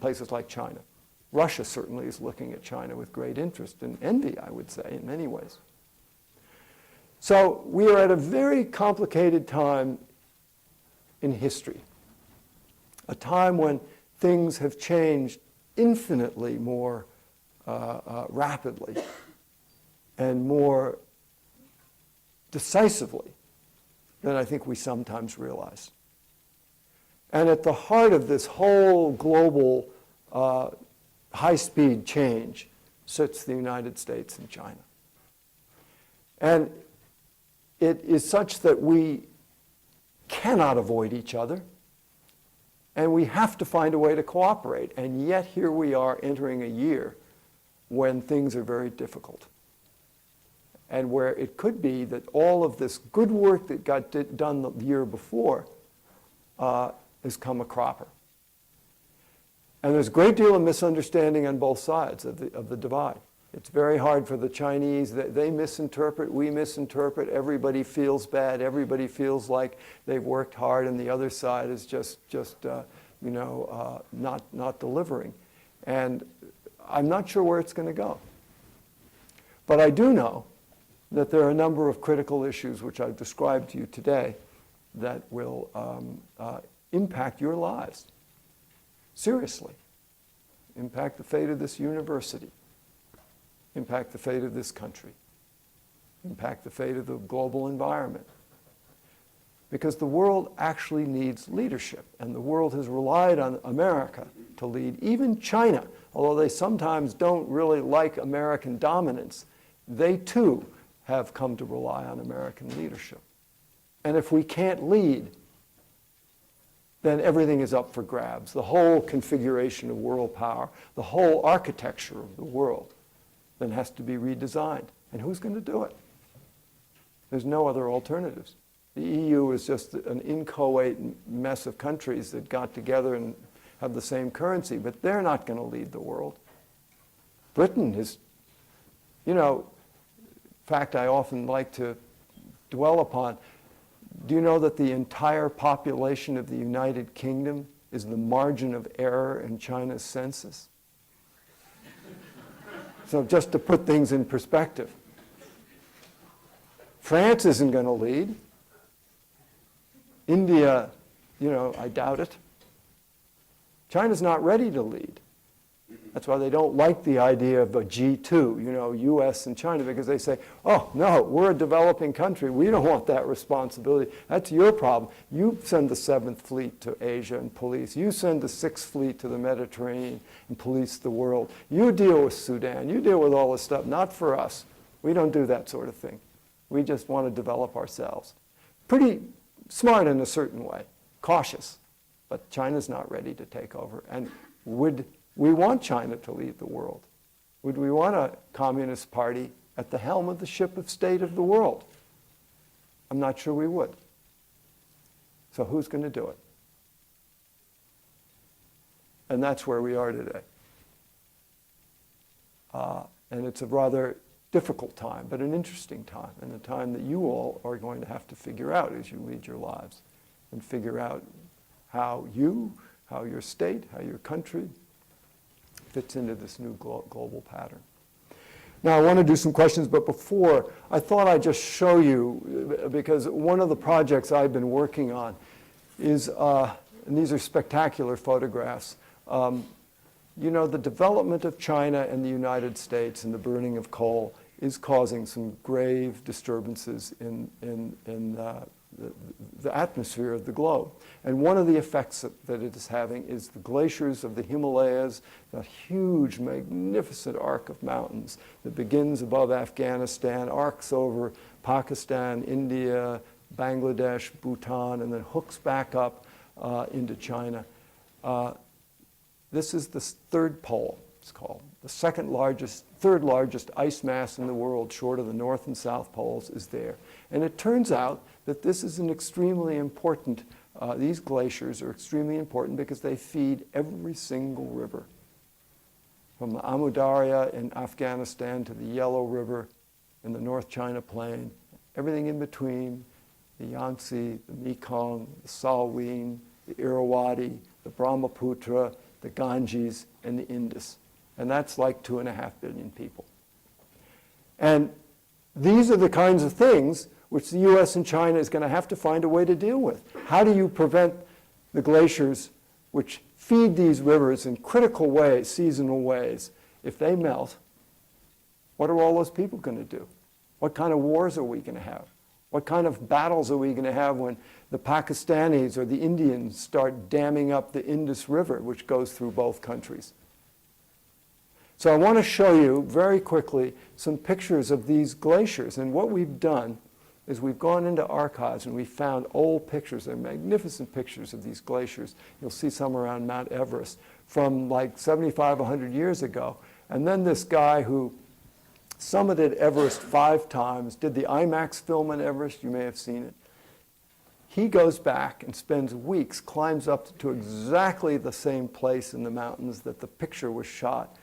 places like China. Russia certainly is looking at China with great interest and envy, I would say, in many ways. So we are at a very complicated time in history, a time when things have changed infinitely more rapidly and more decisively than I think we sometimes realize. And at the heart of this whole global high-speed change sits the United States and China. And it is such that we cannot avoid each other, and we have to find a way to cooperate. And yet here we are entering a year when things are very difficult, and where it could be that all of this good work that got done the year before has come a cropper. And there's a great deal of misunderstanding on both sides of the divide. It's very hard for the Chinese. They misinterpret, we misinterpret, everybody feels bad, everybody feels like they've worked hard, and the other side is just not delivering. And I'm not sure where it's going to go. But I do know that there are a number of critical issues which I've described to you today that will impact your lives. Seriously. Impact the fate of this university. Impact the fate of this country. Impact the fate of the global environment. Because the world actually needs leadership, and the world has relied on America to lead. Even China, although they sometimes don't really like American dominance, they too have come to rely on American leadership. And if we can't lead, then everything is up for grabs. The whole configuration of world power, the whole architecture of the world, then has to be redesigned. And who's going to do it? There's no other alternatives. The EU is just an inchoate mess of countries that got together and have the same currency, but they're not going to lead the world. Britain is, fact I often like to dwell upon. Do you know that the entire population of the United Kingdom is the margin of error in China's census? So just to put things in perspective. France isn't going to lead. India, I doubt it. China's not ready to lead. That's why they don't like the idea of a G2, U.S. and China, because they say, oh, no, we're a developing country. We don't want that responsibility. That's your problem. You send the 7th Fleet to Asia and police. You send the 6th Fleet to the Mediterranean and police the world. You deal with Sudan. You deal with all this stuff. Not for us. We don't do that sort of thing. We just want to develop ourselves. Pretty smart in a certain way. Cautious. But China's not ready to take over. And would we want China to lead the world? Would we want a communist party at the helm of the ship of state of the world? I'm not sure we would. So who's going to do it? And that's where we are today. And it's a rather difficult time, but an interesting time, and a time that you all are going to have to figure out as you lead your lives, and figure out how your state, how your country fits into this new global pattern. Now, I want to do some questions, but before, I thought I'd just show you, because one of the projects I've been working on is, and these are spectacular photographs, the development of China and the United States and the burning of coal is causing some grave disturbances in the atmosphere of the globe. And one of the effects that it is having is the glaciers of the Himalayas, that huge, magnificent arc of mountains that begins above Afghanistan, arcs over Pakistan, India, Bangladesh, Bhutan, and then hooks back up into China. This is the third pole, it's called. The third largest ice mass in the world, short of the North and South poles, is there. And it turns out that this is an extremely important, these glaciers are extremely important because they feed every single river. From the Amu Darya in Afghanistan to the Yellow River in the North China Plain, everything in between, the Yangtze, the Mekong, the Salween, the Irrawaddy, the Brahmaputra, the Ganges, and the Indus. And that's like 2.5 billion people. And these are the kinds of things which the U.S. and China is going to have to find a way to deal with. How do you prevent the glaciers which feed these rivers in critical ways, seasonal ways? If they melt, what are all those people going to do? What kind of wars are we going to have? What kind of battles are we going to have when the Pakistanis or the Indians start damming up the Indus River, which goes through both countries? So I want to show you very quickly some pictures of these glaciers. And what we've done is we've gone into archives and we found old pictures. They're magnificent pictures of these glaciers. You'll see some around Mount Everest from like 75, 100 years ago. And then this guy who summited Everest 5 times, did the IMAX film on Everest, you may have seen it. He goes back and spends weeks, climbs up to exactly the same place in the mountains that the picture was shot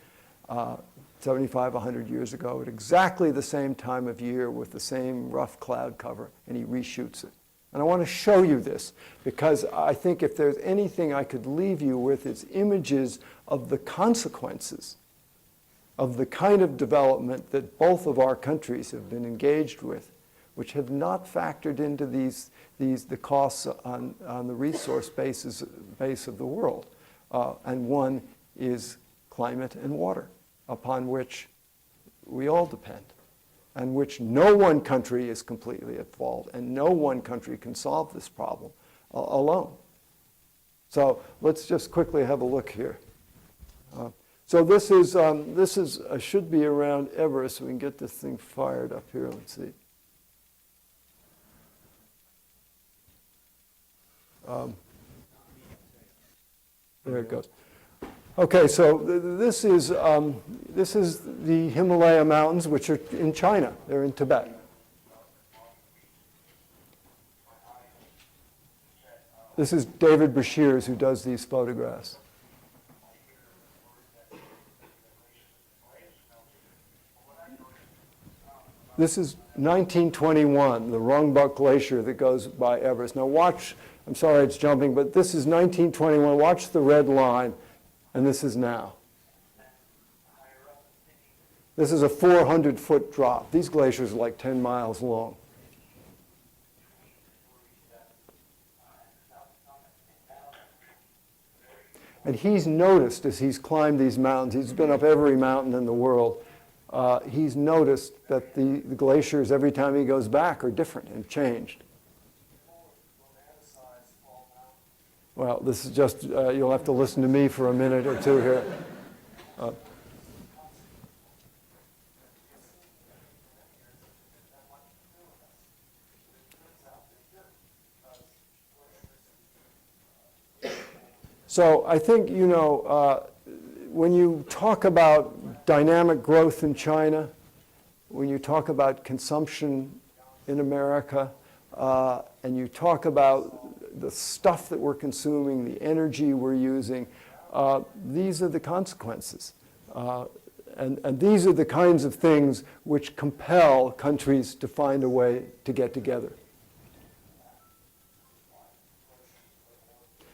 75, 100 years ago at exactly the same time of year with the same rough cloud cover, and he reshoots it. And I want to show you this because I think if there's anything I could leave you with, it's images of the consequences of the kind of development that both of our countries have been engaged with which have not factored into the costs on the resource base of the world. And one is climate and water, upon which we all depend, and which no one country is completely at fault, and no one country can solve this problem alone. So let's just quickly have a look here. So this should be around Everest, so we can get this thing fired up here. Let's see. There it goes. Okay, so this is the Himalaya Mountains, which are in China. They're in Tibet. This is David Brashears who does these photographs. This is 1921, the Rongbuk Glacier that goes by Everest. Now watch, I'm sorry it's jumping, but this is 1921. Watch the red line, and this is now. This is a 400-foot drop. These glaciers are like 10 miles long. And he's noticed as he's climbed these mountains, he's been up every mountain in the world, he's noticed that the glaciers, every time he goes back, are different and changed. Well, this is just, you'll have to listen to me for a minute or two here. So I think, when you talk about dynamic growth in China, when you talk about consumption in America, and you talk about the stuff that we're consuming, the energy we're using, these are the consequences. And these are the kinds of things which compel countries to find a way to get together.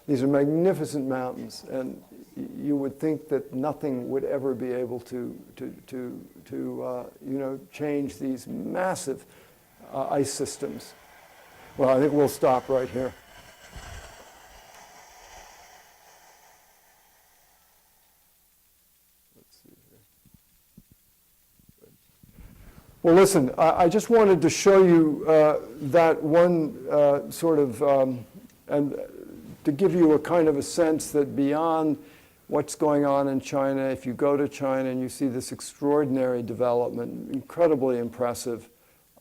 These are magnificent mountains, and you would think that nothing would ever be able to change these massive ice systems. Well, I think we'll stop right here. Let's see here. Well, listen, I just wanted to show you that one and to give you a kind of a sense that beyond what's going on in China, if you go to China and you see this extraordinary development, incredibly impressive,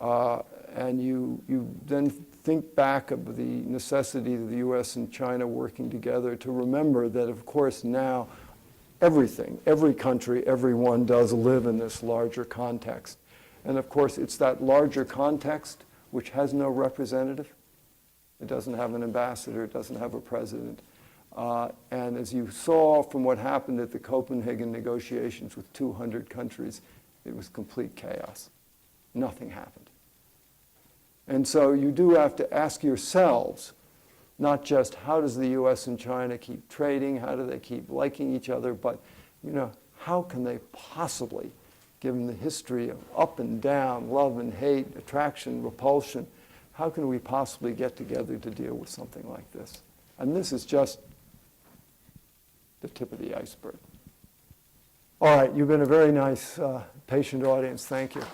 and you then think back of the necessity of the U.S. and China working together to remember that, of course, now everything, every country, everyone does live in this larger context. And of course, it's that larger context which has no representative. It doesn't have an ambassador, it doesn't have a president. And as you saw from what happened at the Copenhagen negotiations with 200 countries, it was complete chaos. Nothing happened. And so you do have to ask yourselves, not just how does the US and China keep trading, how do they keep liking each other, but how can they possibly, given the history of up and down, love and hate, attraction, repulsion, how can we possibly get together to deal with something like this? And this is just the tip of the iceberg. All right, you've been a very nice, patient audience. Thank you.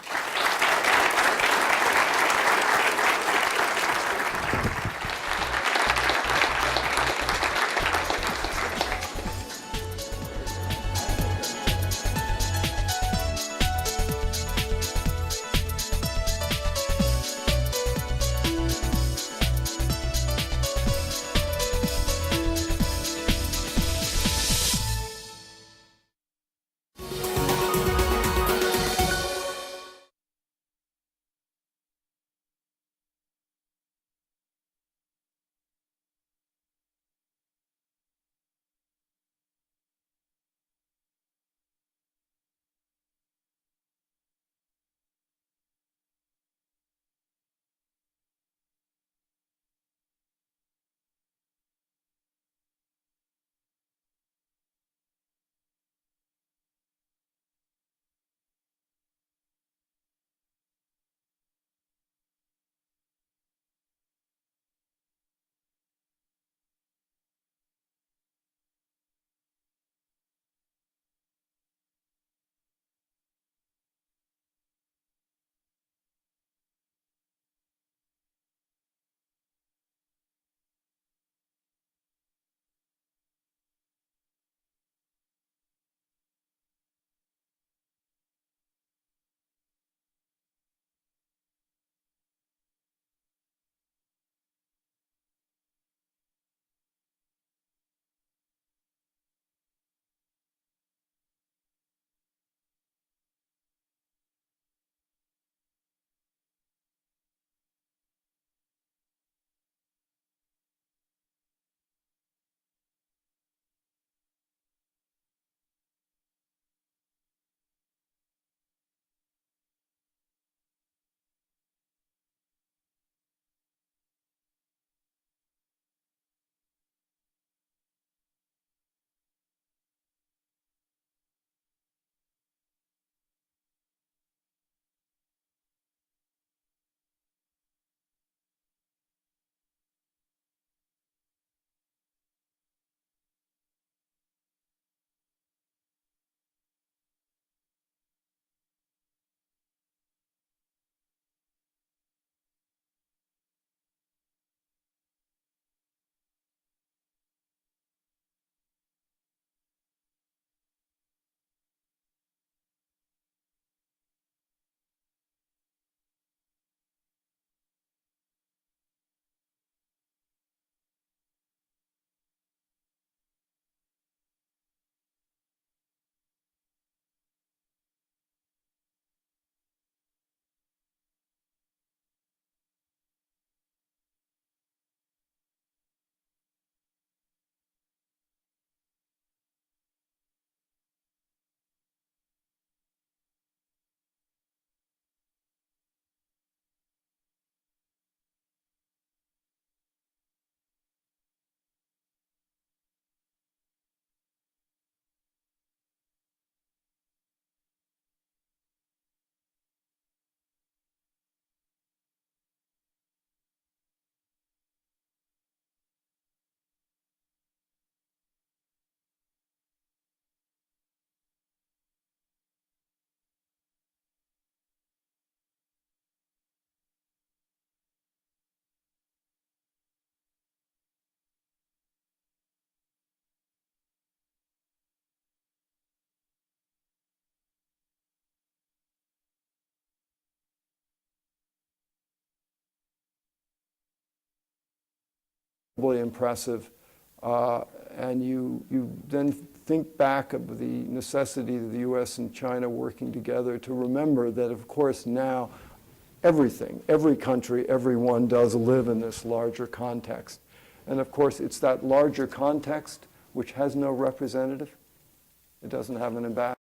impressive. And you then think back of the necessity of the U.S. and China working together to remember that, of course, now everything, every country, everyone does live in this larger context. And of course, it's that larger context which has no representative. It doesn't have an ambassador.